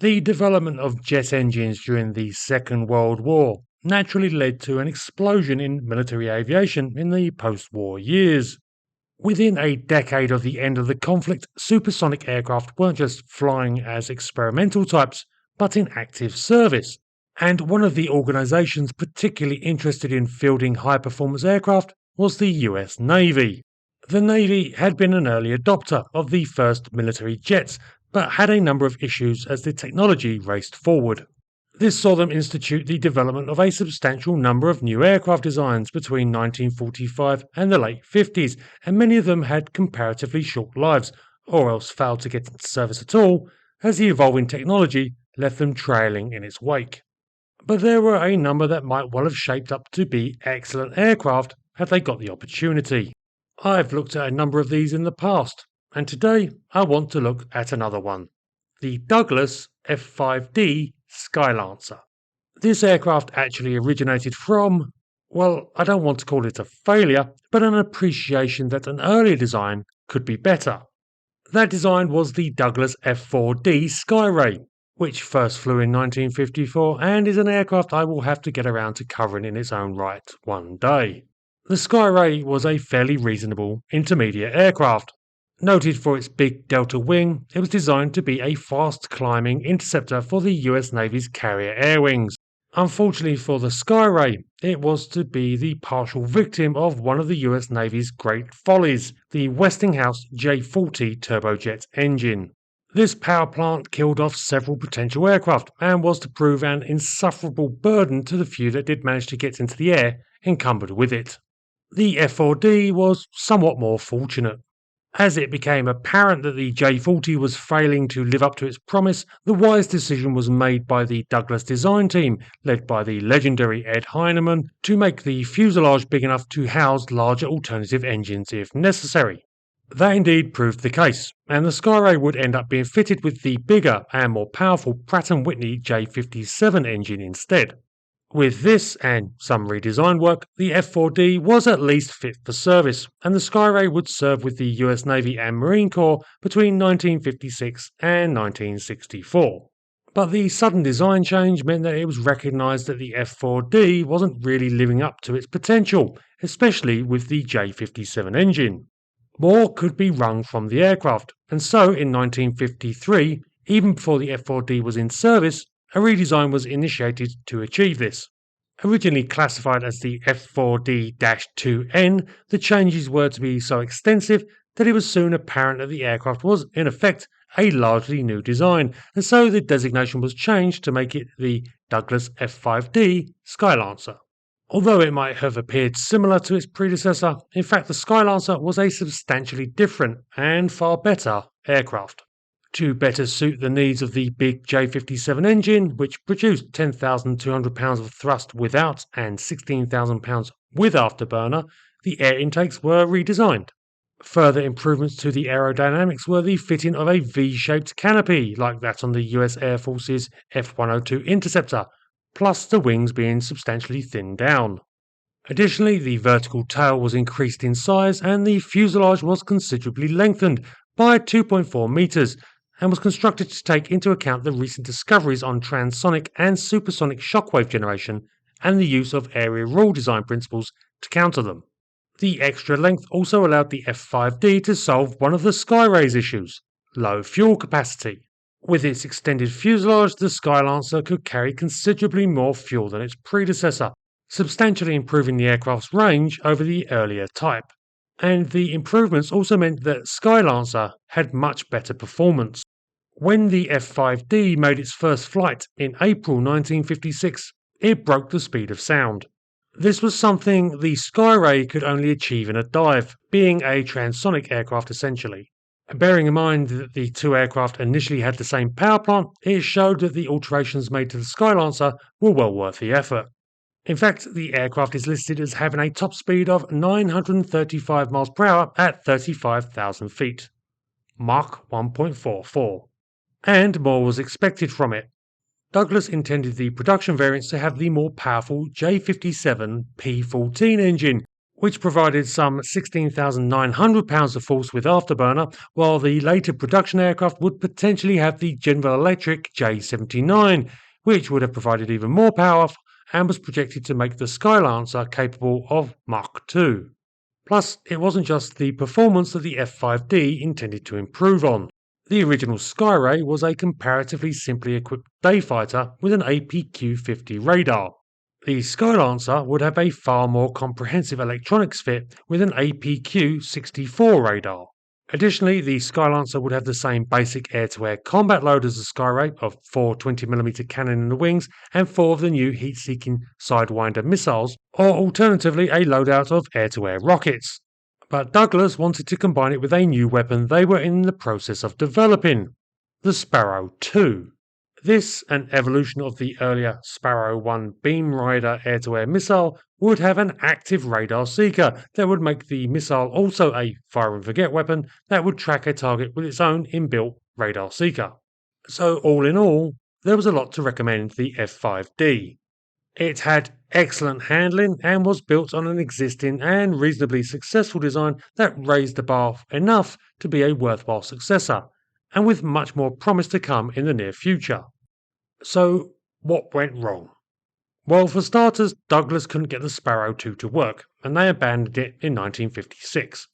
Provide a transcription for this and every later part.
The development of jet engines during the Second World War naturally led to an explosion in military aviation in the post-war years. Within a decade of the end of the conflict, supersonic aircraft weren't just flying as experimental types, but in active service. And one of the organisations particularly interested in fielding high-performance aircraft was the US Navy. The Navy had been an early adopter of the first military jets, but had a number of issues as the technology raced forward. This saw them institute the development of a substantial number of new aircraft designs between 1945 and the late 50s, and many of them had comparatively short lives, or else failed to get into service at all, as the evolving technology left them trailing in its wake. But there were a number that might well have shaped up to be excellent aircraft had they got the opportunity. I've looked at a number of these in the past, and today I want to look at another one, the Douglas F5D Skylancer. This aircraft actually originated from, well, I don't want to call it a failure, but an appreciation that an earlier design could be better. That design was the Douglas F4D Skyray, which first flew in 1954 and is an aircraft I will have to get around to covering in its own right one day. The Skyray was a fairly reasonable intermediate aircraft. Noted for its big delta wing, it was designed to be a fast-climbing interceptor for the US Navy's carrier air wings. Unfortunately for the Skyray, it was to be the partial victim of one of the US Navy's great follies, the Westinghouse J40 turbojet engine. This power plant killed off several potential aircraft and was to prove an insufferable burden to the few that did manage to get into the air encumbered with it. The F4D was somewhat more fortunate. As it became apparent that the J40 was failing to live up to its promise, the wise decision was made by the Douglas design team, led by the legendary Ed Heinemann, to make the fuselage big enough to house larger alternative engines if necessary. That indeed proved the case, and the Skyray would end up being fitted with the bigger and more powerful Pratt & Whitney J57 engine instead. With this and some redesign work, the F4D was at least fit for service, and the Skyray would serve with the US Navy and Marine Corps between 1956 and 1964. But the sudden design change meant that it was recognised that the F4D wasn't really living up to its potential, especially with the J57 engine. More could be wrung from the aircraft, and so in 1953, even before the F4D was in service, a redesign was initiated to achieve this. Originally classified as the F4D-2N, the changes were to be so extensive that it was soon apparent that the aircraft was, in effect, a largely new design, and so the designation was changed to make it the Douglas F5D Skylancer. Although it might have appeared similar to its predecessor, in fact the Skylancer was a substantially different and far better aircraft. To better suit the needs of the big J57 engine, which produced 10,200 pounds of thrust without and 16,000 pounds with afterburner, the air intakes were redesigned. Further improvements to the aerodynamics were the fitting of a V-shaped canopy, like that on the US Air Force's F-102 Interceptor, plus the wings being substantially thinned down. Additionally, the vertical tail was increased in size and the fuselage was considerably lengthened by 2.4 metres, and was constructed to take into account the recent discoveries on transonic and supersonic shockwave generation and the use of area rule design principles to counter them. The extra length also allowed the F5D to solve one of the Skyray's issues, low fuel capacity. With its extended fuselage, the Skylancer could carry considerably more fuel than its predecessor, substantially improving the aircraft's range over the earlier type. And the improvements also meant that Skylancer had much better performance. When the F5D made its first flight in April 1956, it broke the speed of sound. This was something the Skyray could only achieve in a dive, being a transonic aircraft essentially. Bearing in mind that the two aircraft initially had the same power plant, it showed that the alterations made to the Skylancer were well worth the effort. In fact, the aircraft is listed as having a top speed of 935 miles per hour at 35,000 feet, Mach 1.44, and more was expected from it. Douglas intended the production variants to have the more powerful J57 P14 engine, which provided some 16,900 pounds of force with afterburner, while the later production aircraft would potentially have the General Electric J79, which would have provided even more power and was projected to make the Skylancer capable of Mach 2. Plus, it wasn't just the performance that the F5D intended to improve on. The original Skyray was a comparatively simply equipped day fighter with an APQ-50 radar. The Skylancer would have a far more comprehensive electronics fit with an APQ-64 radar. Additionally, the Skylancer would have the same basic air-to-air combat load as the Skyray of 4 20mm cannon in the wings and 4 of the new heat-seeking Sidewinder missiles, or alternatively a loadout of air-to-air rockets. But Douglas wanted to combine it with a new weapon they were in the process of developing, the Sparrow 2. This, an evolution of the earlier Sparrow 1 Beam Rider air-to-air missile, would have an active radar seeker that would make the missile also a fire-and-forget weapon that would track a target with its own inbuilt radar seeker. So all in all, there was a lot to recommend the F5D. It had excellent handling and was built on an existing and reasonably successful design that raised the bar enough to be a worthwhile successor, and with much more promise to come in the near future. So, what went wrong? Well, for starters, Douglas couldn't get the Sparrow 2 to work, and they abandoned it in 1956.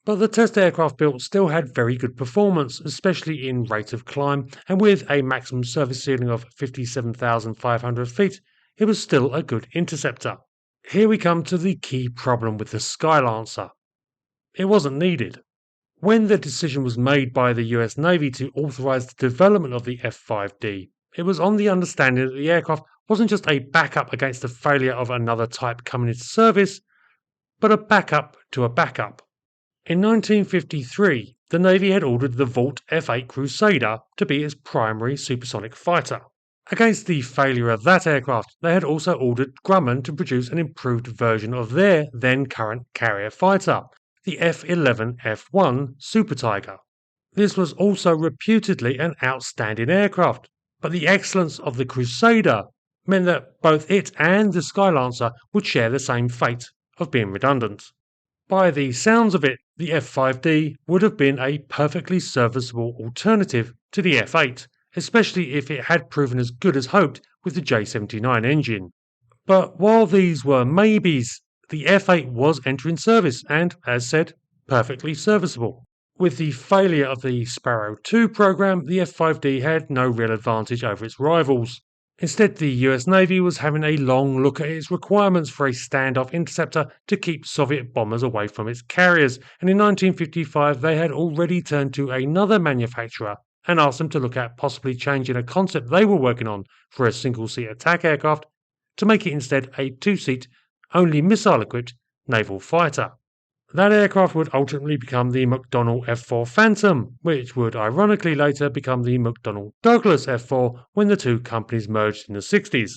But the test aircraft built still had very good performance, especially in rate of climb, and with a maximum service ceiling of 57,500 feet, it was still a good interceptor. Here we come to the key problem with the Skylancer. It wasn't needed. When the decision was made by the US Navy to authorize the development of the F5D, it was on the understanding that the aircraft wasn't just a backup against the failure of another type coming into service, but a backup to a backup. In 1953, the Navy had ordered the Vought F-8 Crusader to be its primary supersonic fighter. Against the failure of that aircraft, they had also ordered Grumman to produce an improved version of their then current carrier fighter, the F-11F1 Super Tiger. This was also reputedly an outstanding aircraft, but the excellence of the Crusader meant that both it and the Skylancer would share the same fate of being redundant. By the sounds of it, the F5D would have been a perfectly serviceable alternative to the F8, especially if it had proven as good as hoped with the J79 engine. But while these were maybes, the F8 was entering service and, as said, perfectly serviceable. With the failure of the Sparrow 2 program, the F5D had no real advantage over its rivals. Instead, the US Navy was having a long look at its requirements for a standoff interceptor to keep Soviet bombers away from its carriers, and in 1955 they had already turned to another manufacturer and asked them to look at possibly changing a concept they were working on for a single-seat attack aircraft to make it instead a two-seat, only missile-equipped naval fighter. That aircraft would ultimately become the McDonnell F4 Phantom, which would ironically later become the McDonnell Douglas F4 when the two companies merged in the 60s.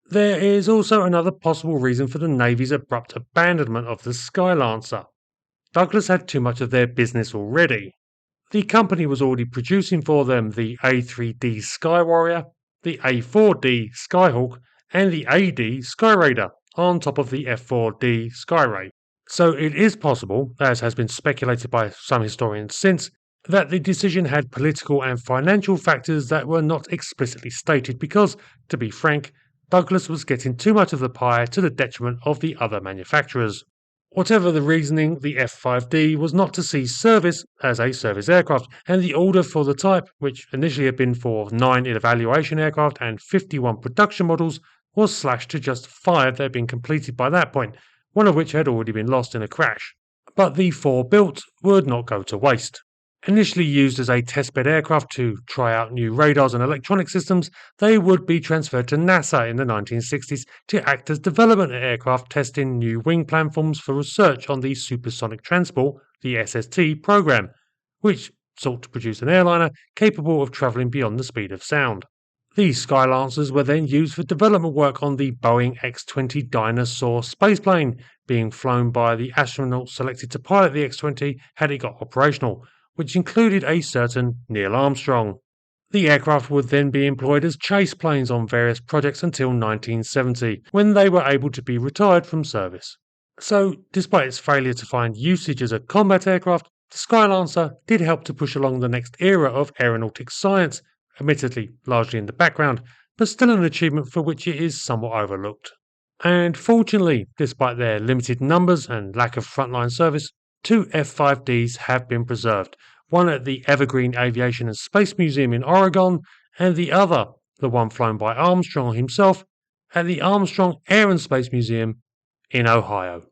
There is also another possible reason for the Navy's abrupt abandonment of the Skylancer. Douglas had too much of their business already. The company was already producing for them the A3D Skywarrior, the A4D Skyhawk, and the AD Skyraider, on top of the F4D Skyray. So it is possible, as has been speculated by some historians since, that the decision had political and financial factors that were not explicitly stated because, to be frank, Douglas was getting too much of the pie to the detriment of the other manufacturers. Whatever the reasoning, the F5D was not to see service as a service aircraft, and the order for the type, which initially had been for 9 evaluation aircraft and 51 production models, was slashed to just 5 that had been completed by that point, one of which had already been lost in a crash. But the 4 built would not go to waste. Initially used as a testbed aircraft to try out new radars and electronic systems, they would be transferred to NASA in the 1960s to act as development aircraft testing new wing platforms for research on the Supersonic Transport, the SST program, which sought to produce an airliner capable of travelling beyond the speed of sound. These Skylancers were then used for development work on the Boeing X-20 Dinosaur spaceplane, being flown by the astronauts selected to pilot the X-20 had it got operational, which included a certain Neil Armstrong. The aircraft would then be employed as chase planes on various projects until 1970, when they were able to be retired from service. So, despite its failure to find usage as a combat aircraft, the Skylancer did help to push along the next era of aeronautic science, admittedly largely in the background, but still an achievement for which it is somewhat overlooked. And fortunately, despite their limited numbers and lack of frontline service, two F5Ds have been preserved, one at the Evergreen Aviation and Space Museum in Oregon, and the other, the one flown by Armstrong himself, at the Armstrong Air and Space Museum in Ohio.